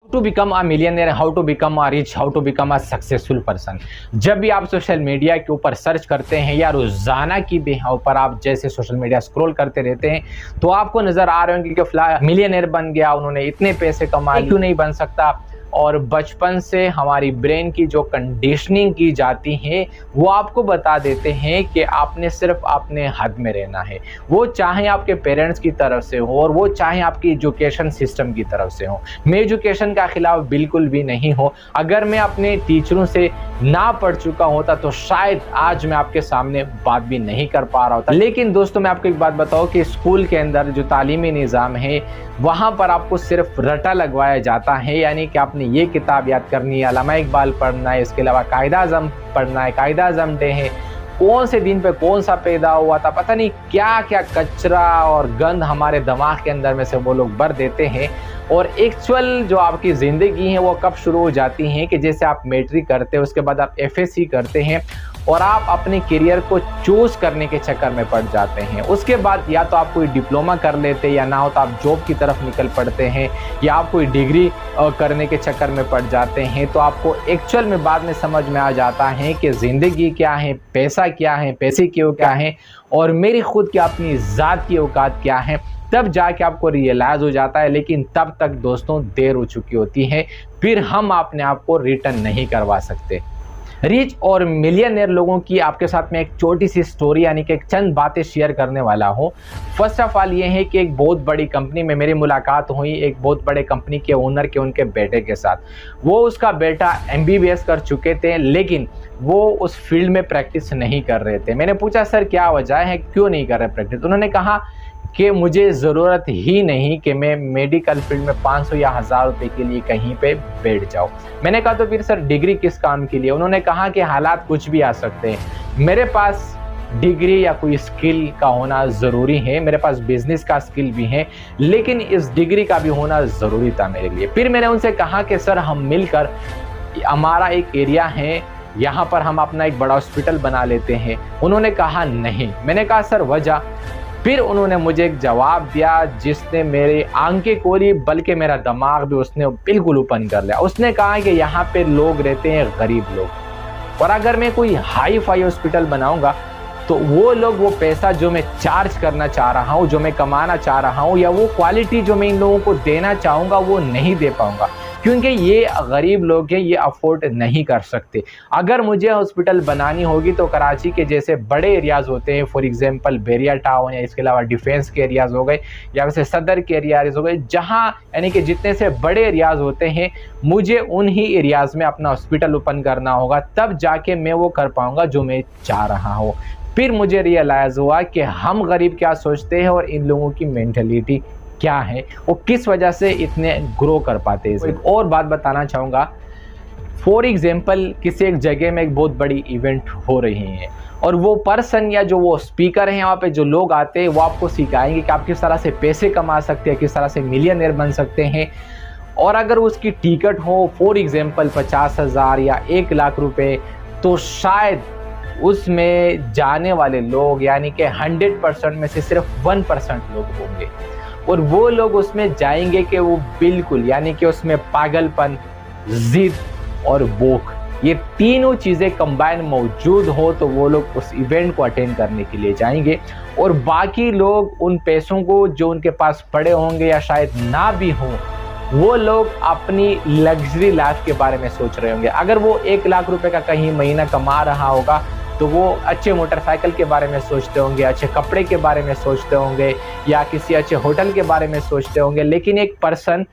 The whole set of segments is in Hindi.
To become a millionaire, how to become a rich, how to become a successful person. जब भी आप सोशल मीडिया के ऊपर सर्च करते हैं या रोजाना की बेहाव पर आप जैसे सोशल मीडिया स्क्रॉल करते रहते हैं तो आपको नजर आ रहे होंगे कि फला मिलियनर बन गया, उन्होंने इतने पैसे कमाए, क्यों नहीं बन सकता। और बचपन से हमारी ब्रेन की जो कंडीशनिंग की जाती है वो आपको बता देते हैं कि आपने सिर्फ अपने हद में रहना है, वो चाहे आपके पेरेंट्स की तरफ से हो और वो चाहे आपकी एजुकेशन सिस्टम की तरफ से हो। मैं एजुकेशन का खिलाफ बिल्कुल भी नहीं हूँ, अगर मैं अपने टीचरों से ना पढ़ चुका होता तो शायद आज मैं आपके सामने बात भी नहीं कर पा रहा होता। लेकिन दोस्तों मैं आपको एक बात बताऊं कि स्कूल के अंदर जो तालीमी निज़ाम है वहाँ पर आपको सिर्फ रटा लगवाया जाता है, यानी कि आपने ये किताब याद करनी है, अल्लामा इकबाल पढ़ना है, इसके अलावा कायदा आज़म पढ़ना है, कायदा आज़म डे है, कौन से दिन पे कौन सा पैदा हुआ था, पता नहीं क्या क्या कचरा और गंद हमारे दिमाग के अंदर में से वो लोग भर देते हैं। और एक्चुअल जो आपकी ज़िंदगी है वो कब शुरू हो जाती है कि जैसे आप मैट्रिक करते हैं, उसके बाद आप एफएससी करते हैं और आप अपने करियर को चूज करने के चक्कर में पड़ जाते हैं। उसके बाद या तो आप कोई डिप्लोमा कर लेते हैं या ना हो तो आप जॉब की तरफ निकल पड़ते हैं या आप कोई डिग्री करने के चक्कर में पड़ जाते हैं। तो आपको एक्चुअल में बाद में समझ में आ जाता है कि ज़िंदगी क्या है, पैसा क्या है, पैसे क्यों क्या है और मेरी खुद की अपनी ज़ात की औकात क्या है, तब जाके आपको रियलाइज़ हो जाता है। लेकिन तब तक दोस्तों देर हो चुकी होती है, फिर हम अपने आप को रिटर्न नहीं करवा सकते। रिच और मिलियनर लोगों की आपके साथ में एक छोटी सी स्टोरी यानी कि एक चंद बातें शेयर करने वाला हूँ। फर्स्ट ऑफ ऑल ये है कि एक बहुत बड़ी कंपनी में मेरी मुलाकात हुई एक बहुत बड़े कंपनी के ओनर के उनके बेटे के साथ। वो उसका बेटा MBBS कर चुके थे लेकिन वो उस फील्ड में प्रैक्टिस नहीं कर रहे थे। मैंने पूछा सर क्या वजह है, क्यों नहीं कर रहे प्रैक्टिस? उन्होंने कहा कि मुझे ज़रूरत ही नहीं कि मैं मेडिकल फील्ड में 500 या 1000 रुपये के लिए कहीं पे बैठ जाऊँ। मैंने कहा तो फिर सर डिग्री किस काम के लिए? उन्होंने कहा कि हालात कुछ भी आ सकते हैं, मेरे पास डिग्री या कोई स्किल का होना ज़रूरी है, मेरे पास बिजनेस का स्किल भी है लेकिन इस डिग्री का भी होना ज़रूरी था मेरे लिए। फिर मैंने उनसे कहा कि सर हम मिलकर हमारा एक एरिया है, यहाँ पर हम अपना एक बड़ा हॉस्पिटल बना लेते हैं। उन्होंने कहा नहीं। मैंने कहा सर वजह? फिर उन्होंने मुझे एक जवाब दिया जिसने मेरी आंखें खोली बल्कि मेरा दिमाग भी उसने बिल्कुल ओपन कर लिया। उसने कहा कि यहाँ पे लोग रहते हैं गरीब लोग और अगर मैं कोई हाई फाई हॉस्पिटल बनाऊंगा तो वो लोग वो पैसा जो मैं चार्ज करना चाह रहा हूँ, जो मैं कमाना चाह रहा हूँ या वो क्वालिटी जो मैं इन लोगों को देना चाहूँगा वो नहीं दे पाऊँगा क्योंकि ये गरीब लोग हैं, ये अफोर्ड नहीं कर सकते। अगर मुझे हॉस्पिटल बनानी होगी तो कराची के जैसे बड़े एरियाज़ होते हैं, फॉर एग्जांपल बेरिया टाउन या इसके अलावा डिफेंस के एरियाज़ हो गए या वैसे सदर के एरियाज़ हो गए, जहाँ यानी कि जितने से बड़े एरियाज़ होते हैं मुझे उन्हीं एरियाज़ में अपना हॉस्पिटल ओपन करना होगा, तब जाके मैं वो कर पाऊँगा जो मैं चाह रहा हूँ। फिर मुझे रियलाइज़ हुआ कि हम गरीब क्या सोचते हैं और इन लोगों की मेंटलिटी क्या है, वो किस वजह से इतने ग्रो कर पाते हैं। एक और बात बताना चाहूँगा, फॉर एग्जांपल किसी एक जगह में एक बहुत बड़ी इवेंट हो रही है और वो पर्सन या जो वो स्पीकर हैं, वहाँ पे जो लोग आते हैं वो आपको सिखाएंगे कि आप किस तरह से पैसे कमा सकते हैं, किस तरह से मिलियनर बन सकते हैं। और अगर उसकी टिकट हो फॉर एग्जांपल 50,000 या 1 लाख रुपए तो शायद उसमें जाने वाले लोग यानी कि 100% में से सिर्फ 1% लोग होंगे और वो लोग उसमें जाएंगे कि वो बिल्कुल यानी कि उसमें पागलपन, जिद और भूख, ये तीनों चीज़ें कंबाइन मौजूद हो तो वो लोग उस इवेंट को अटेंड करने के लिए जाएंगे और बाकी लोग उन पैसों को जो उनके पास पड़े होंगे या शायद ना भी हों वो लोग अपनी लग्जरी लाइफ के बारे में सोच रहे होंगे। अगर वो 1 लाख रुपए का कहीं महीना कमा रहा होगा तो वो अच्छे मोटरसाइकिल के बारे में सोचते होंगे, अच्छे कपड़े के बारे में सोचते होंगे या किसी अच्छे होटल के बारे में सोचते होंगे। लेकिन एक पर्सन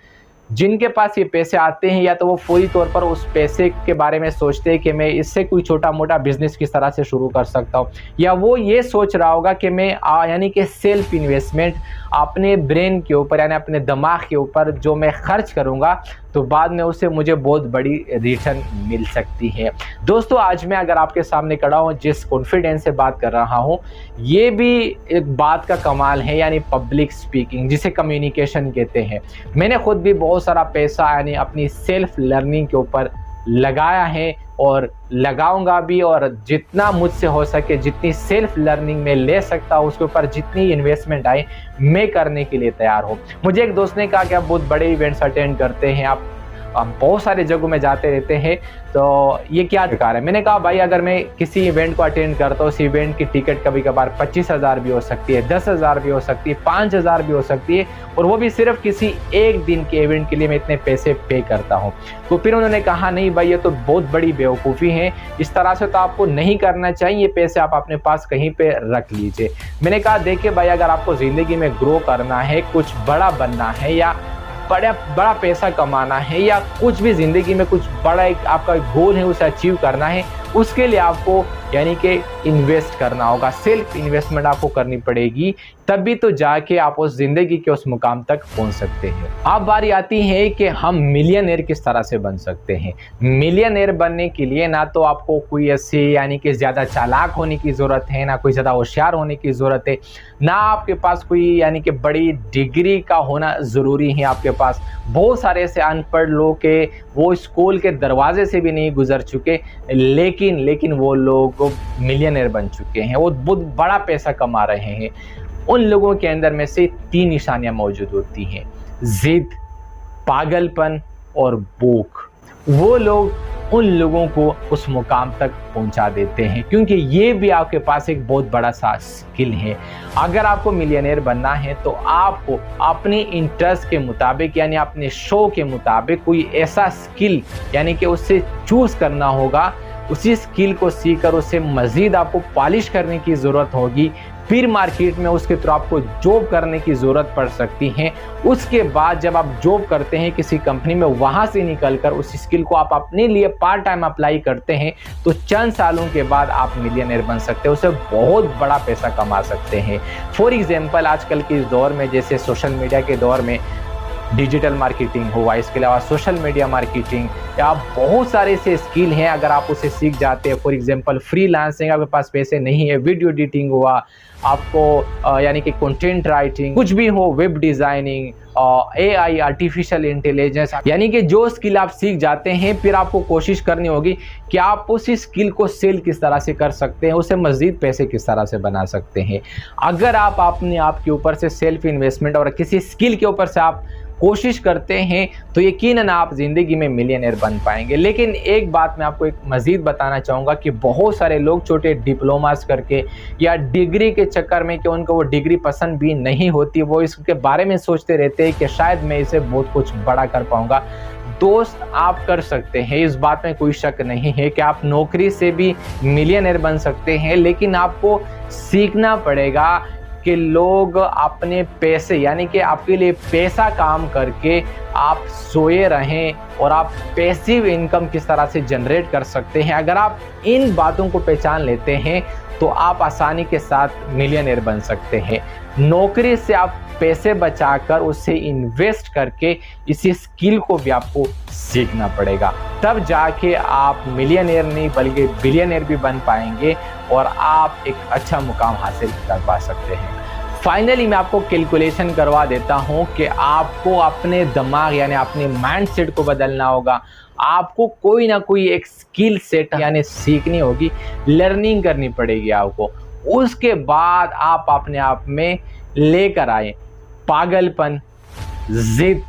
जिनके पास ये पैसे आते हैं या तो वो फौरी तौर पर उस पैसे के बारे में सोचते हैं कि मैं इससे कोई छोटा मोटा बिजनेस किस तरह से शुरू कर सकता हूँ, या वो ये सोच रहा होगा कि मैं यानी कि सेल्फ इन्वेस्टमेंट अपने ब्रेन के ऊपर यानी अपने दिमाग के ऊपर जो मैं खर्च करूँगा तो बाद में उससे मुझे बहुत बड़ी रिटर्न मिल सकती है। दोस्तों आज मैं अगर आपके सामने खड़ा हूँ जिस कॉन्फिडेंस से बात कर रहा हूँ ये भी एक बात का कमाल है, यानी पब्लिक स्पीकिंग जिसे कम्युनिकेशन कहते हैं। मैंने खुद भी बहुत सारा पैसा यानी अपनी सेल्फ लर्निंग के ऊपर लगाया है और लगाऊंगा भी, और जितना मुझसे हो सके जितनी सेल्फ लर्निंग में ले सकता हूँ उसके ऊपर जितनी इन्वेस्टमेंट आए मैं करने के लिए तैयार हूँ। मुझे एक दोस्त ने कहा कि आप बहुत बड़े इवेंट्स अटेंड करते हैं, आप हम बहुत सारे जगहों में जाते रहते हैं, तो ये क्या प्रकार है। मैंने कहा भाई अगर मैं किसी इवेंट को अटेंड करता हूँ, उस इवेंट की टिकट कभी कभार 25,000 भी हो सकती है, 10,000 भी हो सकती है, 5,000 भी हो सकती है, और वो भी सिर्फ किसी एक दिन के इवेंट के लिए मैं इतने पैसे पे करता हूँ। तो फिर उन्होंने कहा नहीं भाई ये तो बहुत बड़ी बेवकूफ़ी है, इस तरह से तो आपको नहीं करना चाहिए, ये पैसे आप अपने पास कहीं पे रख लीजिए। मैंने कहा देखिए भाई अगर आपको ज़िंदगी में ग्रो करना है, कुछ बड़ा बनना है, या बड़ा पैसा कमाना है, या कुछ भी ज़िंदगी में कुछ बड़ा एक आपका गोल है उसे अचीव करना है, उसके लिए आपको यानी कि इन्वेस्ट करना होगा, सेल्फ इन्वेस्टमेंट आपको करनी पड़ेगी, तभी तो जाके आप उस ज़िंदगी के उस मुकाम तक पहुंच सकते हैं। अब बारी आती है कि हम मिलियनेयर किस तरह से बन सकते हैं। मिलियनेयर बनने के लिए ना तो आपको कोई ऐसे यानी कि ज़्यादा चालाक होने की ज़रूरत है, ना कोई ज़्यादा होशियार होने की ज़रूरत है, ना आपके पास कोई यानी कि बड़ी डिग्री का होना ज़रूरी है। आपके पास बहुत सारे ऐसे अनपढ़ लोग के वो स्कूल के दरवाजे से भी नहीं गुजर चुके, लेकिन वो लोग मिलियनेयर बन चुके हैं, वो बहुत बड़ा पैसा कमा रहे हैं। उन लोगों के अंदर में से 3 निशानियां मौजूद होती हैं: जिद, पागलपन और भूख। वो लोग उन लोगों को उस मुकाम तक पहुंचा देते हैं, क्योंकि ये भी आपके पास एक बहुत बड़ा सा स्किल है। अगर आपको मिलियनेयर बनना है तो आपको अपने इंटरेस्ट के मुताबिक यानी अपने शो के मुताबिक कोई ऐसा स्किल यानी कि उससे चूज करना होगा, उसी स्किल को सीखकर उसे मज़ीद आपको पॉलिश करने की ज़रूरत होगी, फिर मार्केट में उसके थ्रू आपको जॉब करने की ज़रूरत पड़ सकती है। उसके बाद जब आप जॉब करते हैं किसी कंपनी में, वहाँ से निकलकर उस स्किल को आप अपने लिए पार्ट टाइम अप्लाई करते हैं, तो चंद सालों के बाद आप मिलियनेयर बन सकते हैं, उससे बहुत बड़ा पैसा कमा सकते हैं। फॉर एग्जाम्पल आजकल के इस दौर में, जैसे सोशल मीडिया के दौर में, डिजिटल मार्केटिंग हुआ, इसके अलावा सोशल मीडिया मार्केटिंग, या बहुत सारे ऐसे स्किल हैं अगर आप उसे सीख जाते हैं। फॉर एग्जांपल फ्रीलांसिंग, आपके पास पैसे नहीं है, वीडियो एडिटिंग हुआ, आपको यानी कि कंटेंट राइटिंग, कुछ भी हो, web designing, AI, artificial intelligence, यानी कि जो स्किल आप सीख जाते हैं, फिर आपको कोशिश करनी होगी कि आप उस स्किल को सेल किस तरह से कर सकते हैं, उसे मज़ीद पैसे किस तरह से बना सकते हैं। अगर आप अपने आप के ऊपर से सेल्फ इन्वेस्टमेंट और किसी स्किल के ऊपर से आप कोशिश करते हैं, तो यकीनन आप ज़िंदगी में मिलियनेयर बन पाएंगे। लेकिन एक बात मैं आपको एक मज़ीद बताना चाहूँगा कि बहुत सारे लोग छोटे डिप्लोमास करके या डिग्री के चक्कर में, कि उनको वो डिग्री पसंद भी नहीं होती, वो इसके बारे में सोचते रहते हैं कि शायद मैं इसे बहुत कुछ बड़ा कर पाऊँगा। दोस्त, आप कर सकते हैं, इस बात में कोई शक नहीं है कि आप नौकरी से भी मिलियनेयर बन सकते हैं, लेकिन आपको सीखना पड़ेगा कि लोग अपने पैसे यानी कि आपके लिए पैसा काम करके आप सोए रहें, और आप पैसिव इनकम किस तरह से जनरेट कर सकते हैं। अगर आप इन बातों को पहचान लेते हैं तो आप आसानी के साथ मिलियनेयर बन सकते हैं। नौकरी से आप पैसे बचाकर उसे इन्वेस्ट करके इसी स्किल को भी आपको सीखना पड़ेगा, तब जाके आप मिलियनेयर नहीं बल्कि बिलियनेयर भी बन पाएंगे और आप एक अच्छा मुकाम हासिल कर पा सकते हैं। फाइनली मैं आपको कैलकुलेशन करवा देता हूं कि आपको अपने दिमाग यानी अपने माइंडसेट को बदलना होगा। आपको कोई ना कोई एक स्किल सेट यानी सीखनी होगी, लर्निंग करनी पड़ेगी आपको। उसके बाद आप अपने आप में लेकर आए पागलपन, जिद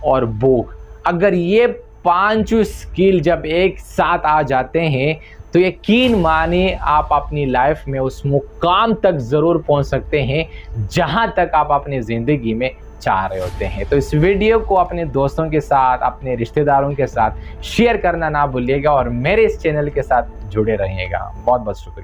और भूख। अगर ये 5 स्किल जब एक साथ आ जाते हैं तो यकीन मानिए आप अपनी लाइफ में उस मुकाम तक ज़रूर पहुंच सकते हैं जहां तक आप अपनी ज़िंदगी में चाह रहे होते हैं। तो इस वीडियो को अपने दोस्तों के साथ, अपने रिश्तेदारों के साथ शेयर करना ना भूलिएगा और मेरे इस चैनल के साथ जुड़े रहिएगा। बहुत बहुत शुक्रिया।